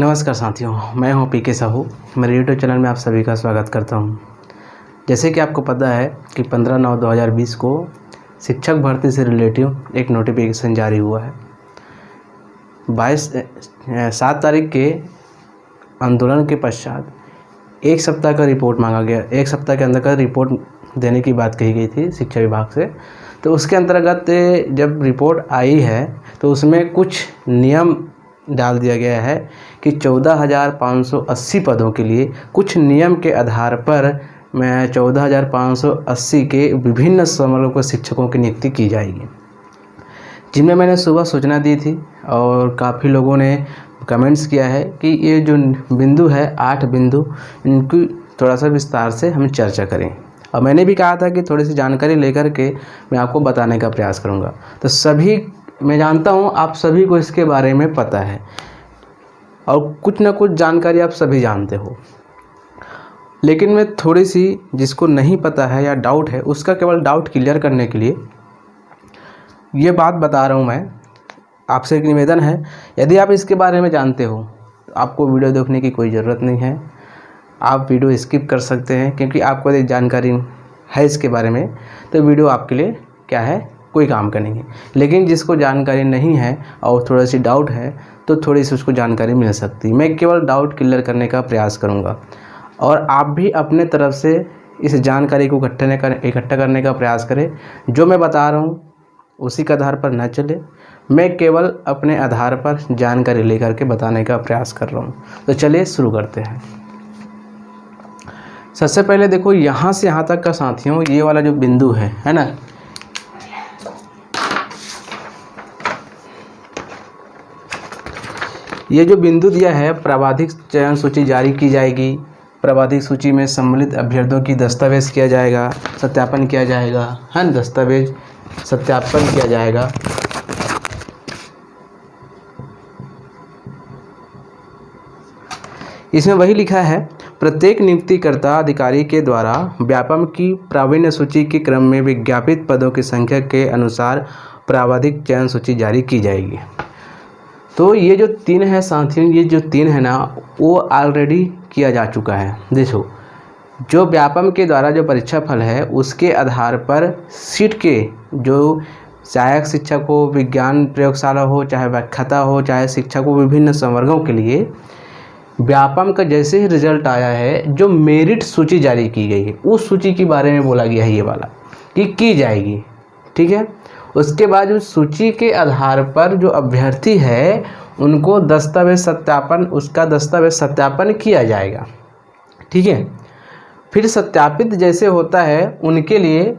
नमस्कार साथियों, मैं हूं पीके साहू। मेरे यूट्यूब चैनल में आप सभी का स्वागत करता हूं। जैसे कि आपको पता है कि 15/9/2020 को शिक्षक भर्ती से रिलेटिव एक नोटिफिकेशन जारी हुआ है। 7 तारीख के आंदोलन के पश्चात एक सप्ताह का रिपोर्ट मांगा गया। एक सप्ताह के अंदर का रिपोर्ट देने की बात कही गई थी शिक्षा विभाग से। तो उसके अंतर्गत जब रिपोर्ट आई है तो उसमें कुछ नियम डाल दिया गया है कि 14,580 पदों के लिए कुछ नियम के आधार पर 14,580 के विभिन्न समूहों को शिक्षकों की नियुक्ति की जाएगी, जिनमें मैंने सुबह सूचना दी थी और काफ़ी लोगों ने कमेंट्स किया है कि ये जो बिंदु है 8 बिंदु, इनकी थोड़ा सा विस्तार से हम चर्चा करें। और मैंने भी कहा था कि थोड़ी सी जानकारी लेकर के मैं आपको बताने का प्रयास करूँगा। तो सभी, मैं जानता हूँ आप सभी को इसके बारे में पता है और कुछ ना कुछ जानकारी आप सभी जानते हो, लेकिन मैं थोड़ी सी जिसको नहीं पता है या डाउट है उसका केवल डाउट क्लियर करने के लिए ये बात बता रहा हूँ। मैं आपसे एक निवेदन है, यदि आप इसके बारे में जानते हो तो आपको वीडियो देखने की कोई ज़रूरत नहीं है, आप वीडियो स्किप कर सकते हैं, क्योंकि आपको यदि जानकारी है इसके बारे में तो वीडियो आपके लिए क्या है, कोई काम का नहीं है। लेकिन जिसको जानकारी नहीं है और थोड़ा सी डाउट है तो थोड़ी सी उसको जानकारी मिल सकती है। मैं केवल डाउट क्लियर करने का प्रयास करूंगा और आप भी अपने तरफ से इस जानकारी को इकट्ठा करने का प्रयास करें। जो मैं बता रहा हूँ उसी के आधार पर न चले, मैं केवल अपने आधार पर जानकारी लेकर के बताने का प्रयास कर रहा हूँ। तो चलिए शुरू करते हैं। सबसे पहले देखो, यहाँ से यहाँ तक का साथियों ये वाला जो बिंदु है ना, ये जो बिंदु दिया है, प्रावधानिक चयन सूची जारी की जाएगी। प्रावधानिक सूची में सम्मिलित अभ्यर्थियों की दस्तावेज किया जाएगा, सत्यापन किया जाएगा, है ना, दस्तावेज सत्यापन किया जाएगा। इसमें वही लिखा है, प्रत्येक नियुक्तिकर्ता अधिकारी के द्वारा व्यापम की प्रावीण्य सूची के क्रम में विज्ञापित पदों की संख्या के अनुसार प्रावधानिक चयन सूची जारी की जाएगी। तो ये जो 3 है साथियों, ये जो 3 है ना, वो ऑलरेडी किया जा चुका है। देखो, जो व्यापम के द्वारा जो परीक्षा फल है उसके आधार पर सीट के जो सहायक शिक्षक हो, विज्ञान प्रयोगशाला हो, चाहे व्याख्याता हो, चाहे शिक्षक हो, विभिन्न संवर्गों के लिए व्यापम का जैसे ही रिजल्ट आया है, जो मेरिट सूची जारी की गई है उस सूची के बारे में बोला गया है ये वाला कि की जाएगी। ठीक है, उसके बाद उस सूची के आधार पर जो अभ्यर्थी है उनको दस्तावेज सत्यापन, उसका दस्तावेज सत्यापन किया जाएगा। ठीक है, फिर सत्यापित जैसे होता है उनके लिए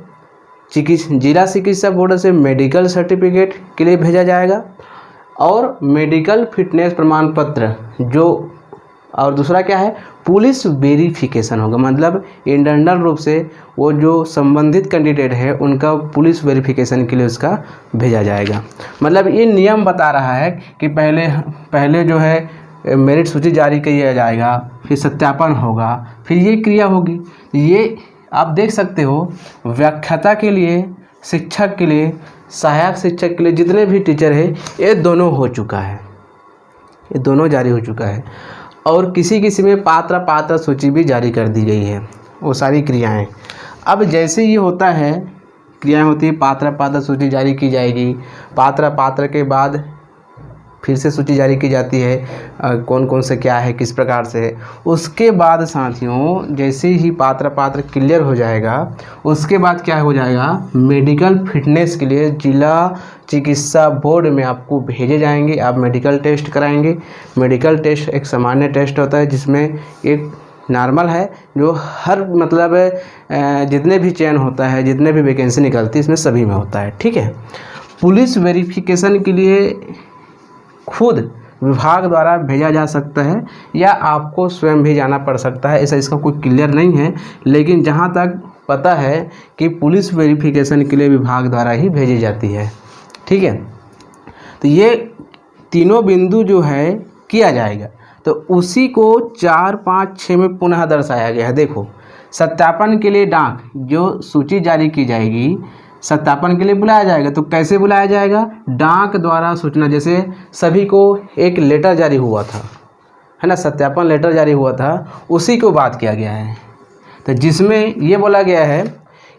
जिला चिकित्सा बोर्ड से मेडिकल सर्टिफिकेट के लिए भेजा जाएगा और मेडिकल फिटनेस प्रमाण पत्र जो, और दूसरा क्या है, पुलिस वेरिफिकेशन होगा। मतलब इंटरनल रूप से वो जो संबंधित कैंडिडेट है उनका पुलिस वेरिफिकेशन के लिए उसका भेजा जाएगा। मतलब ये नियम बता रहा है कि पहले जो है मेरिट सूची जारी किया जाएगा, फिर सत्यापन होगा, फिर ये क्रिया होगी। ये आप देख सकते हो, व्याख्याता के लिए, शिक्षक के लिए, सहायक शिक्षक के लिए, जितने भी टीचर है ये दोनों हो चुका है, ये दोनों जारी हो चुका है। और किसी में पात्र सूची भी जारी कर दी गई है, वो सारी क्रियाएं। अब जैसे ये होता है, क्रियाएं होती है, पात्र सूची जारी की जाएगी, पात्र के बाद फिर से सूची जारी की जाती है, कौन कौन से क्या है, किस प्रकार से है। उसके बाद साथियों जैसे ही पात्र क्लियर हो जाएगा, उसके बाद क्या हो जाएगा, मेडिकल फिटनेस के लिए जिला चिकित्सा बोर्ड में आपको भेजे जाएंगे। आप मेडिकल टेस्ट कराएंगे। मेडिकल टेस्ट एक सामान्य टेस्ट होता है जिसमें एक नॉर्मल है, जो हर मतलब जितने भी चयन होता है, जितने भी वैकेंसी निकलती है इसमें सभी में होता है। ठीक है, पुलिस वेरिफिकेशन के लिए खुद विभाग द्वारा भेजा जा सकता है या आपको स्वयं भी जाना पड़ सकता है, ऐसा इसका कोई क्लियर नहीं है। लेकिन जहाँ तक पता है कि पुलिस वेरिफिकेशन के लिए विभाग द्वारा ही भेजी जाती है। ठीक है, तो ये तीनों बिंदु जो है किया जाएगा। तो उसी को 4, 5, 6 में पुनः दर्शाया गया है। देखो, सत्यापन के लिए डाक जो सूची जारी की जाएगी, सत्यापन के लिए बुलाया जाएगा। तो कैसे बुलाया जाएगा, डाक द्वारा सूचना। जैसे सभी को एक लेटर जारी हुआ था, है ना, सत्यापन लेटर जारी हुआ था, उसी को बात किया गया है। तो जिसमें ये बोला गया है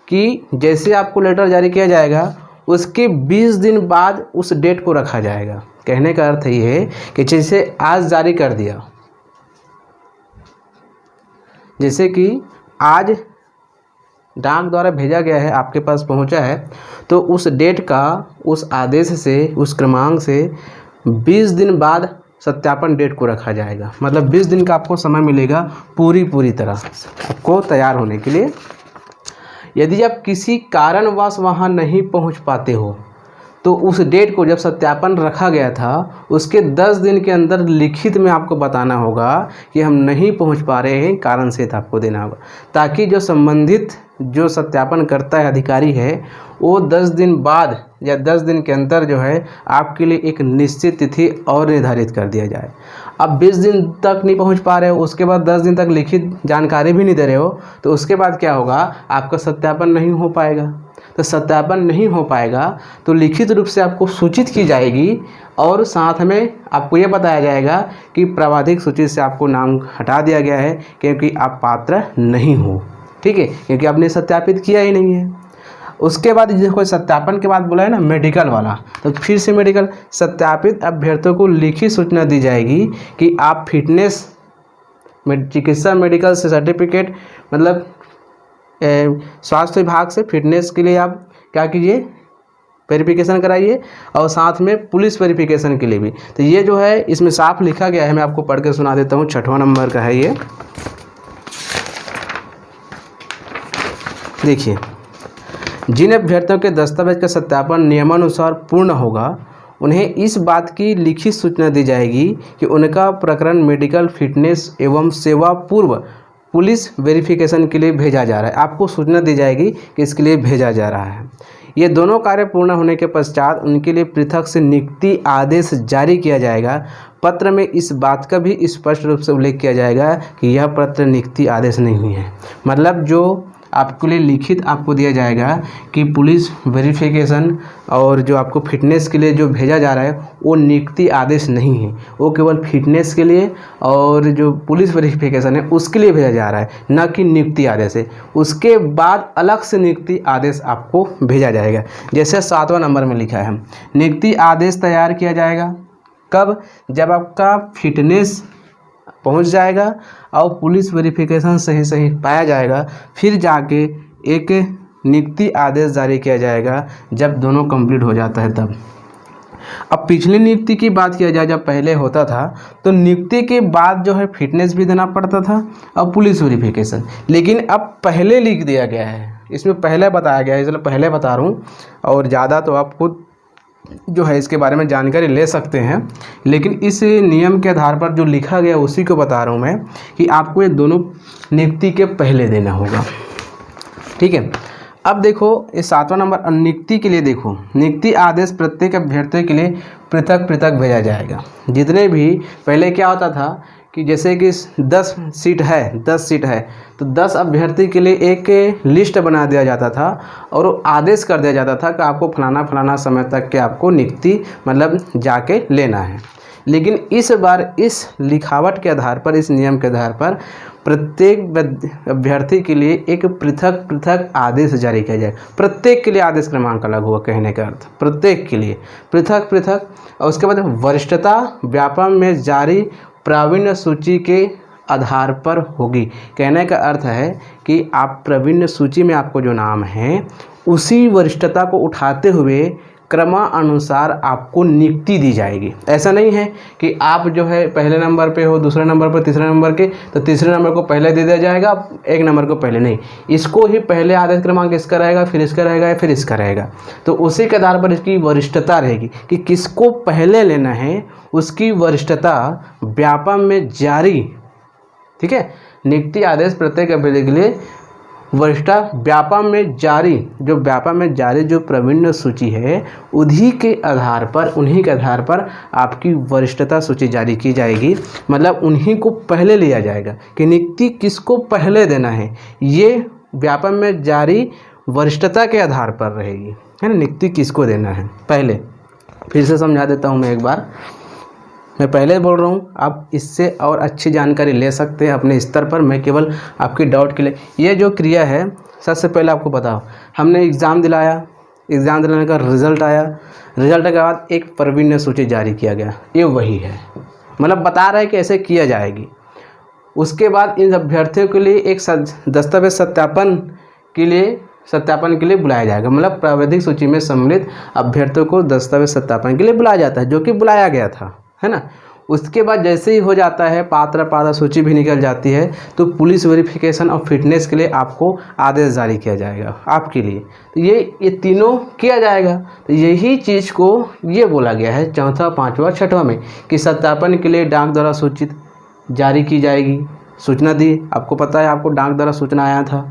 कि जैसे आपको लेटर जारी किया जाएगा उसके 20 दिन बाद उस डेट को रखा जाएगा। कहने का अर्थ ये है कि जैसे आज जारी कर दिया, जैसे कि आज डाक द्वारा भेजा गया है, आपके पास पहुंचा है, तो उस डेट का, उस आदेश से, उस क्रमांक से 20 दिन बाद सत्यापन डेट को रखा जाएगा। मतलब 20 दिन का आपको समय मिलेगा पूरी तरह आपको तैयार होने के लिए। यदि आप किसी कारणवश वहाँ नहीं पहुँच पाते हो तो उस डेट को, जब सत्यापन रखा गया था उसके 10 दिन के अंदर लिखित में आपको बताना होगा कि हम नहीं पहुंच पा रहे हैं, कारण से आपको देना होगा, ताकि जो संबंधित जो सत्यापन करता है अधिकारी है वो 10 दिन बाद या 10 दिन के अंदर जो है आपके लिए एक निश्चित तिथि और निर्धारित कर दिया जाए। अब 20 दिन तक नहीं पहुंच पा रहे हो, उसके बाद 10 दिन तक लिखित जानकारी भी नहीं दे रहे हो, तो उसके बाद क्या होगा, आपका सत्यापन नहीं हो पाएगा। तो सत्यापन नहीं हो पाएगा तो लिखित रूप से आपको सूचित की जाएगी और साथ में आपको ये बताया जाएगा कि प्रावधानिक सूची से आपको नाम हटा दिया गया है क्योंकि आप पात्र नहीं हो। ठीक है, क्योंकि आपने सत्यापित किया ही नहीं है। उसके बाद देखो सत्यापन के बाद बोला है ना मेडिकल वाला, तो फिर से मेडिकल सत्यापित अभ्यर्थियों को लिखित सूचना दी जाएगी कि आप फिटनेस चिकित्सा मेडिकल से सर्टिफिकेट, मतलब स्वास्थ्य विभाग से फिटनेस के लिए आप क्या कीजिए, वेरिफिकेशन कराइए, और साथ में पुलिस वेरिफिकेशन के लिए भी। तो ये जो है इसमें साफ लिखा गया है, मैं आपको पढ़ के सुना देता हूँ। 6वां नंबर का है ये, देखिए। जिन अभ्यर्थियों के दस्तावेज का सत्यापन नियमानुसार पूर्ण होगा उन्हें इस बात की लिखित सूचना दी जाएगी कि उनका प्रकरण मेडिकल फिटनेस एवं सेवा पूर्व पुलिस वेरिफिकेशन के लिए भेजा जा रहा है। आपको सूचना दी जाएगी कि इसके लिए भेजा जा रहा है। ये दोनों कार्य पूर्ण होने के पश्चात उनके लिए पृथक से नियुक्ति आदेश जारी किया जाएगा। पत्र में इस बात का भी स्पष्ट रूप से उल्लेख किया जाएगा कि यह पत्र नियुक्ति आदेश नहीं है। मतलब जो आपके लिए लिखित आपको दिया जाएगा कि पुलिस वेरिफिकेशन और जो आपको फिटनेस के लिए जो भेजा जा रहा है वो नियुक्ति आदेश नहीं है, वो केवल फिटनेस के लिए और जो पुलिस वेरिफिकेशन है उसके लिए भेजा जा रहा है, न कि नियुक्ति आदेश है। उसके बाद अलग से नियुक्ति आदेश आपको भेजा जाएगा। जैसे 7वां नंबर में लिखा है, नियुक्ति आदेश तैयार किया जाएगा कब, जब आपका फिटनेस पहुंच जाएगा और पुलिस वेरिफिकेशन सही पाया जाएगा, फिर जाके एक नियुक्ति आदेश जारी किया जाएगा जब दोनों कंप्लीट हो जाता है तब। अब पिछली नियुक्ति की बात किया जाए, जब पहले होता था तो नियुक्ति के बाद जो है फिटनेस भी देना पड़ता था और पुलिस वेरिफिकेशन, लेकिन अब पहले लिख दिया गया है, इसमें पहले बताया गया है, इसलिए पहले बता रहा हूँ। और ज़्यादा तो आप खुद जो है इसके बारे में जानकारी ले सकते हैं, लेकिन इस नियम के आधार पर जो लिखा गया उसी को बता रहा हूँ मैं कि आपको ये दोनों नियुक्ति के पहले देना होगा। ठीक है, अब देखो ये 7वां नंबर नियुक्ति के लिए देखो, नियुक्ति आदेश प्रत्येक अभ्यर्थी के लिए पृथक पृथक भेजा जाएगा। जितने भी पहले क्या होता था कि जैसे कि 10 सीट है तो 10 अभ्यर्थी के लिए एक लिस्ट बना दिया जाता था और वो आदेश कर दिया जाता था कि आपको फलाना समय तक के आपको नियुक्ति मतलब जाके लेना है। लेकिन इस बार इस लिखावट के आधार पर, इस नियम के आधार पर प्रत्येक अभ्यर्थी के लिए एक पृथक पृथक आदेश जारी किया जाए। प्रत्येक के लिए आदेश क्रमांक अलग हुआ, कहने का अर्थ प्रत्येक के लिए पृथक पृथक। और उसके बाद वरिष्ठता व्यापम में जारी प्रावीण्य सूची के आधार पर होगी। कहने का अर्थ है कि आप प्रावीण्य सूची में आपको जो नाम है उसी वरिष्ठता को उठाते हुए क्रमानुसार आपको नियुक्ति दी जाएगी। ऐसा नहीं है कि आप जो है पहले नंबर पे हो, दूसरे नंबर पर, तीसरे नंबर के, तो तीसरे नंबर को पहले दे दिया जाएगा, एक नंबर को पहले नहीं। इसको ही पहले आदेश क्रमांक इसका रहेगा, फिर इसका रहेगा, फिर इसका रहेगा। तो उसी के आधार पर इसकी वरिष्ठता रहेगी कि किसको पहले लेना है, उसकी वरिष्ठता व्यापम में जारी। ठीक है, नियुक्ति आदेश प्रत्येक अभ्यर्थी के लिए वरिष्ठता व्यापम में जारी, जो व्यापम में जारी जो प्रावीण्य सूची है उन्हीं के आधार पर आपकी वरिष्ठता सूची जारी की जाएगी। मतलब उन्हीं को पहले लिया जाएगा कि नियुक्ति किसको पहले देना है, ये व्यापम में जारी वरिष्ठता के आधार पर रहेगी, है ना, नियुक्ति किसको देना है पहले। फिर से समझा देता हूँ मैं एक बार। मैं पहले बोल रहा हूँ, आप इससे और अच्छी जानकारी ले सकते हैं अपने स्तर पर। मैं केवल आपकी डाउट के लिए, ये जो क्रिया है, सबसे पहले आपको बताओ, हमने एग्ज़ाम दिलाया, एग्ज़ाम दिलाने का रिज़ल्ट आया, रिज़ल्ट के बाद एक प्रावीण्य सूची जारी किया गया, ये वही है, मतलब बता रहा है कि ऐसे किया जाएगी। उसके बाद इन अभ्यर्थियों के लिए एक दस्तावेज सत्यापन के लिए बुलाया जाएगा, मतलब प्राविधिक सूची में सम्मिलित अभ्यर्थियों को दस्तावेज सत्यापन के लिए बुलाया जाता है, जो कि बुलाया गया था, है ना। उसके बाद जैसे ही हो जाता है, पात्र सूची भी निकल जाती है, तो पुलिस वेरिफिकेशन और फिटनेस के लिए आपको आदेश जारी किया जाएगा आपके लिए। तो ये तीनों किया जाएगा। तो यही चीज़ को ये बोला गया है चौथा, पाँचवा, छठवां में कि सत्यापन के लिए डाक द्वारा सूचित जारी की जाएगी, सूचना दी। आपको पता है, आपको डाक द्वारा सूचना आया था।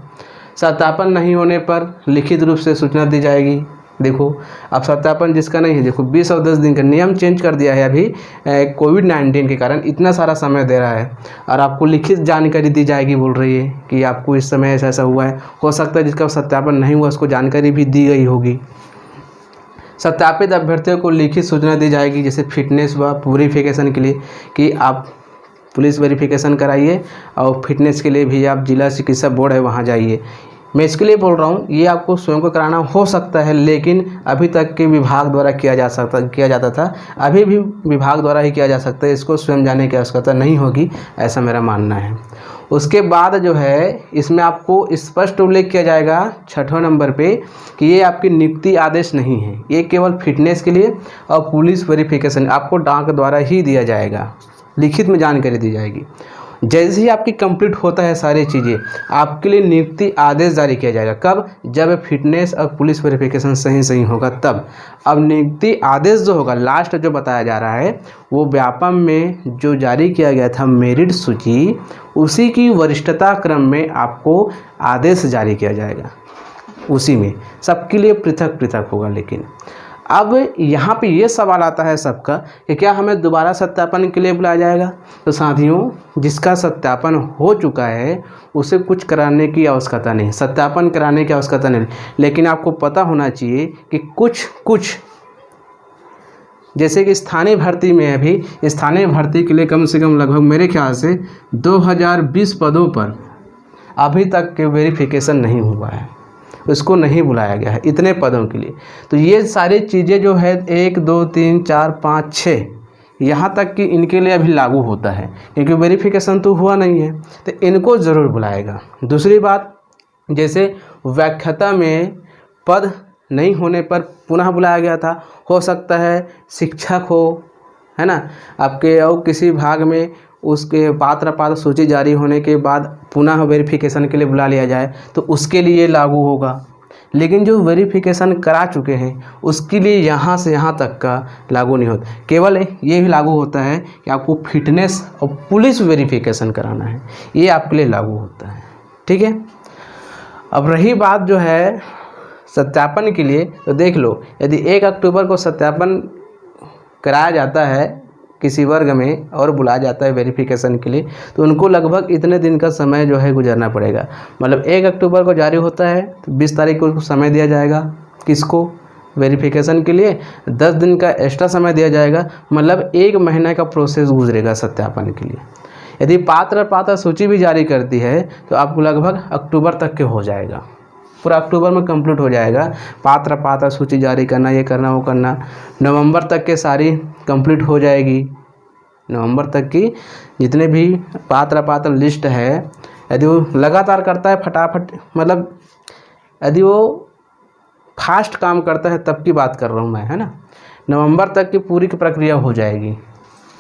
सत्यापन नहीं होने पर लिखित रूप से सूचना दी जाएगी। देखो, अब सत्यापन जिसका नहीं है, देखो 20 और 10 दिन का नियम चेंज कर दिया है अभी कोविड-19 के कारण, इतना सारा समय दे रहा है, और आपको लिखित जानकारी दी जाएगी, बोल रही है कि आपको इस समय ऐसा ऐसा हुआ है। हो सकता है जिसका सत्यापन नहीं हुआ उसको जानकारी भी दी गई होगी। सत्यापित अभ्यर्थियों को लिखित सूचना दी जाएगी, जैसे फिटनेस व वेरिफिकेशन के लिए कि आप पुलिस वेरिफिकेशन कराइए, और फिटनेस के लिए भी आप जिला चिकित्सा बोर्ड है वहाँ जाइए। मैं इसके लिए बोल रहा हूँ, ये आपको स्वयं को कराना हो सकता है, लेकिन अभी तक के विभाग द्वारा किया जाता था, अभी भी विभाग द्वारा ही किया जा सकता है, इसको स्वयं जाने की आवश्यकता नहीं होगी, ऐसा मेरा मानना है। उसके बाद जो है, इसमें आपको स्पष्ट उल्लेख किया जाएगा 6वें नंबर पे कि ये आपकी नियुक्ति आदेश नहीं है, ये केवल फिटनेस के लिए और पुलिस वेरिफिकेशन आपको डाक द्वारा ही दिया जाएगा, लिखित में जानकारी दी जाएगी। जैसे ही आपकी कंप्लीट होता है सारी चीज़ें, आपके लिए नियुक्ति आदेश जारी किया जाएगा। कब? जब फिटनेस और पुलिस वेरिफिकेशन सही होगा तब। अब नियुक्ति आदेश जो होगा, लास्ट जो बताया जा रहा है, वो व्यापम में जो जारी किया गया था मेरिट सूची, उसी की वरिष्ठता क्रम में आपको आदेश जारी किया जाएगा। उसी में सबके लिए पृथक पृथक होगा। लेकिन अब यहाँ पे ये सवाल आता है सबका कि क्या हमें दोबारा सत्यापन के लिए बुलाया जाएगा? तो साथियों, जिसका सत्यापन हो चुका है उसे कुछ कराने की आवश्यकता नहीं, सत्यापन कराने की आवश्यकता नहीं। लेकिन आपको पता होना चाहिए कि कुछ जैसे कि स्थानीय भर्ती में, अभी स्थानीय भर्ती के लिए कम से कम लगभग मेरे ख्याल से 2020 पदों पर अभी तक के वेरिफिकेशन नहीं हुआ है, उसको नहीं बुलाया गया है इतने पदों के लिए। तो ये सारी चीज़ें जो है 1 2 3 4 5 6 यहाँ तक कि इनके लिए अभी लागू होता है, क्योंकि वेरिफिकेशन तो हुआ नहीं है, तो इनको ज़रूर बुलाएगा। दूसरी बात, जैसे व्याख्याता में पद नहीं होने पर पुनः बुलाया गया था, हो सकता है शिक्षक हो, है ना, आपके और किसी भाग में उसके पात्र सूची जारी होने के बाद पुनः वेरिफिकेशन के लिए बुला लिया जाए, तो उसके लिए लागू होगा। लेकिन जो वेरिफिकेशन करा चुके हैं उसके लिए यहाँ से यहाँ तक का लागू नहीं होता। केवल ये भी लागू होता है कि आपको फिटनेस और पुलिस वेरिफिकेशन कराना है, ये आपके लिए लागू होता है। ठीक है। अब रही बात जो है सत्यापन के लिए, तो देख लो, यदि 1 अक्टूबर को सत्यापन कराया जाता है किसी वर्ग में और बुलाया जाता है वेरिफिकेशन के लिए, तो उनको लगभग इतने दिन का समय जो है गुजरना पड़ेगा। मतलब 1 अक्टूबर को जारी होता है तो 20 तारीख को समय दिया जाएगा, किसको? वेरिफिकेशन के लिए 10 दिन का एक्स्ट्रा समय दिया जाएगा, मतलब 1 महीने का प्रोसेस गुजरेगा सत्यापन के लिए। यदि पात्र सूची भी जारी करती है तो आपको लगभग अक्टूबर तक के हो जाएगा, पूरा अक्टूबर में कंप्लीट हो जाएगा। पात्र सूची जारी करना, ये करना वो करना, नवंबर तक के सारी कंप्लीट हो जाएगी। नवंबर तक की जितने भी पात्र लिस्ट है, यदि वो लगातार करता है फटाफट, मतलब यदि वो फास्ट काम करता है तब की बात कर रहा हूँ मैं, है ना, नवंबर तक की पूरी की प्रक्रिया हो जाएगी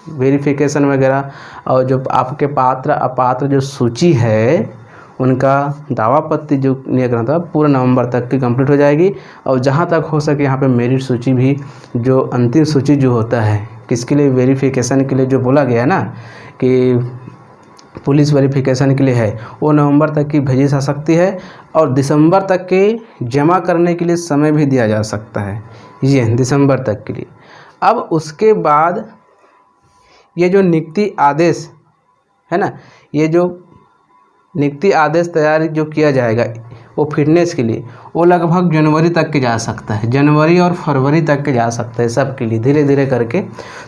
वेरिफिकेशन वगैरह। और जो आपके पात्र अपात्र जो सूची है उनका दावापत्ति जो निराकरण था पूरा नवंबर तक की कंप्लीट हो जाएगी। और जहाँ तक हो सके यहाँ पे मेरिट सूची भी, जो अंतिम सूची जो होता है किसके लिए, वेरिफिकेशन के लिए जो बोला गया ना कि पुलिस वेरिफिकेशन के लिए है, वो नवंबर तक की भेजी जा सकती है और दिसंबर तक के जमा करने के लिए समय भी दिया जा सकता है, ये दिसंबर तक के लिए। अब उसके बाद ये जो नियुक्ति आदेश है ना, ये जो नियुक्ति आदेश तैयार जो किया जाएगा वो फिटनेस के लिए वो लगभग जनवरी तक के जा सकता है, जनवरी और फरवरी तक के जा सकता है सबके लिए, धीरे धीरे करके।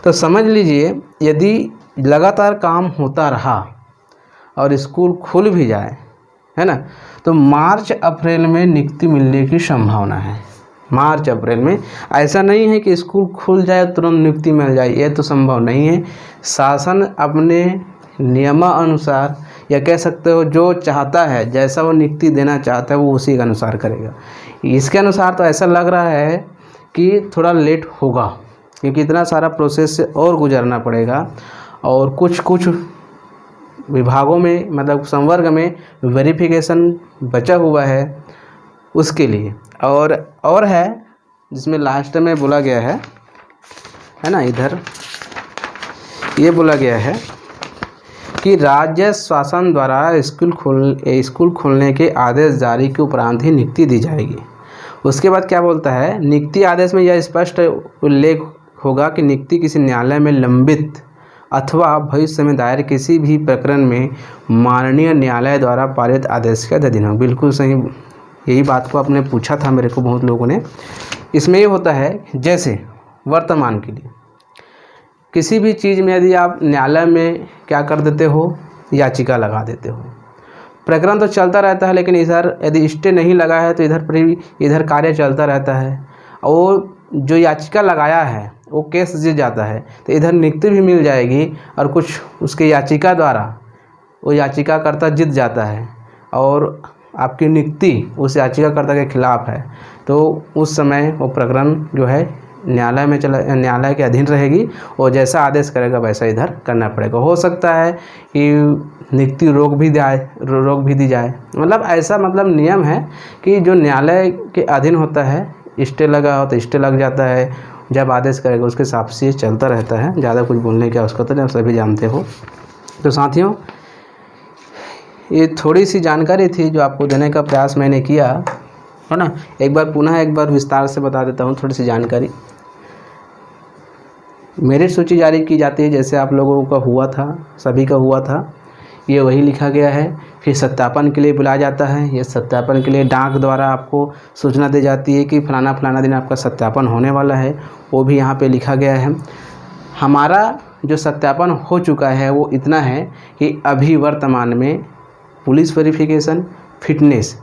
तो समझ लीजिए यदि लगातार काम होता रहा और स्कूल खुल भी जाए, है ना, तो मार्च अप्रैल में नियुक्ति मिलने की संभावना है। मार्च अप्रैल में, ऐसा नहीं है कि स्कूल खुल जाए तुरंत नियुक्ति मिल जाए, ये तो संभव नहीं है। शासन अपने नियमानुसार, या कह सकते हो जो चाहता है, जैसा वो नियुक्ति देना चाहता है वो उसी के अनुसार करेगा। इसके अनुसार तो ऐसा लग रहा है कि थोड़ा लेट होगा, क्योंकि इतना सारा प्रोसेस से और गुजरना पड़ेगा और कुछ विभागों में, मतलब संवर्ग में वेरिफिकेशन बचा हुआ है उसके लिए। और है जिसमें लास्ट में बोला गया है ना, इधर ये बोला गया है कि राज्य शासन द्वारा स्कूल खोलने के आदेश जारी के उपरांत ही नियुक्ति दी जाएगी। उसके बाद क्या बोलता है, नियुक्ति आदेश में यह स्पष्ट उल्लेख होगा कि नियुक्ति किसी न्यायालय में लंबित अथवा भविष्य में दायर किसी भी प्रकरण में माननीय न्यायालय द्वारा पारित आदेश के अधीन हो। बिल्कुल सही, यही बात को आपने पूछा था मेरे को बहुत लोगों ने। इसमें ये होता है जैसे वर्तमान के लिए किसी भी चीज़ में यदि आप न्यायालय में क्या कर देते हो, याचिका लगा देते हो, प्रकरण तो चलता रहता है, लेकिन इधर यदि स्टे नहीं लगा है तो इधर कार्य चलता रहता है, और जो याचिका लगाया है वो केस जीत जाता है, तो इधर नियुक्ति भी मिल जाएगी और कुछ उसके याचिका द्वारा वो याचिकाकर्ता जीत जाता है और आपकी नियुक्ति उस याचिकाकर्ता के खिलाफ है, तो उस समय वो प्रकरण जो है न्यायालय के अधीन रहेगी और जैसा आदेश करेगा वैसा इधर करना पड़ेगा। हो सकता है कि नियुक्ति रोक भी दी जाए, मतलब ऐसा मतलब नियम है कि जो न्यायालय के अधीन होता है, स्टे लगा हो तो स्टे लग जाता है, जब आदेश करेगा उसके हिसाब से चलता रहता है। ज़्यादा कुछ बोलने की आवश्यकता नहीं, आप सभी जानते हो। तो साथियों, ये थोड़ी सी जानकारी थी जो आपको देने का प्रयास मैंने किया, है ना। एक बार विस्तार से बता देता हूँ थोड़ी सी जानकारी। मेरिट सूची जारी की जाती है, जैसे आप लोगों का हुआ था, सभी का हुआ था, ये वही लिखा गया है। फिर सत्यापन के लिए बुलाया जाता है, ये सत्यापन के लिए डाक द्वारा आपको सूचना दी जाती है कि फलाना दिन आपका सत्यापन होने वाला है, वो भी यहाँ पे लिखा गया है। हमारा जो सत्यापन हो चुका है वो इतना है कि अभी वर्तमान में पुलिस वेरिफिकेशन, फिटनेस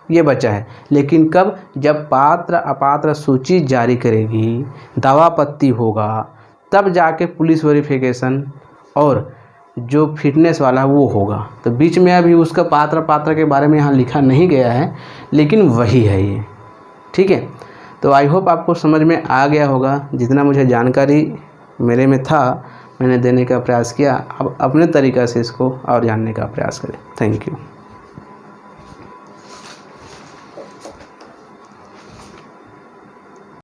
ये बचा है, लेकिन कब, जब पात्र अपात्र सूची जारी करेगी, दावापत्ती होगा, तब जाके पुलिस वेरिफिकेशन और जो फिटनेस वाला वो होगा। तो बीच में अभी उसका पात्र के बारे में यहाँ लिखा नहीं गया है, लेकिन वही है ये, ठीक है। तो आई होप आपको समझ में आ गया होगा। जितना मुझे जानकारी मेरे में था मैंने देने का प्रयास किया, अब अपने तरीक़ा से इसको और जानने का प्रयास करें। Thank you.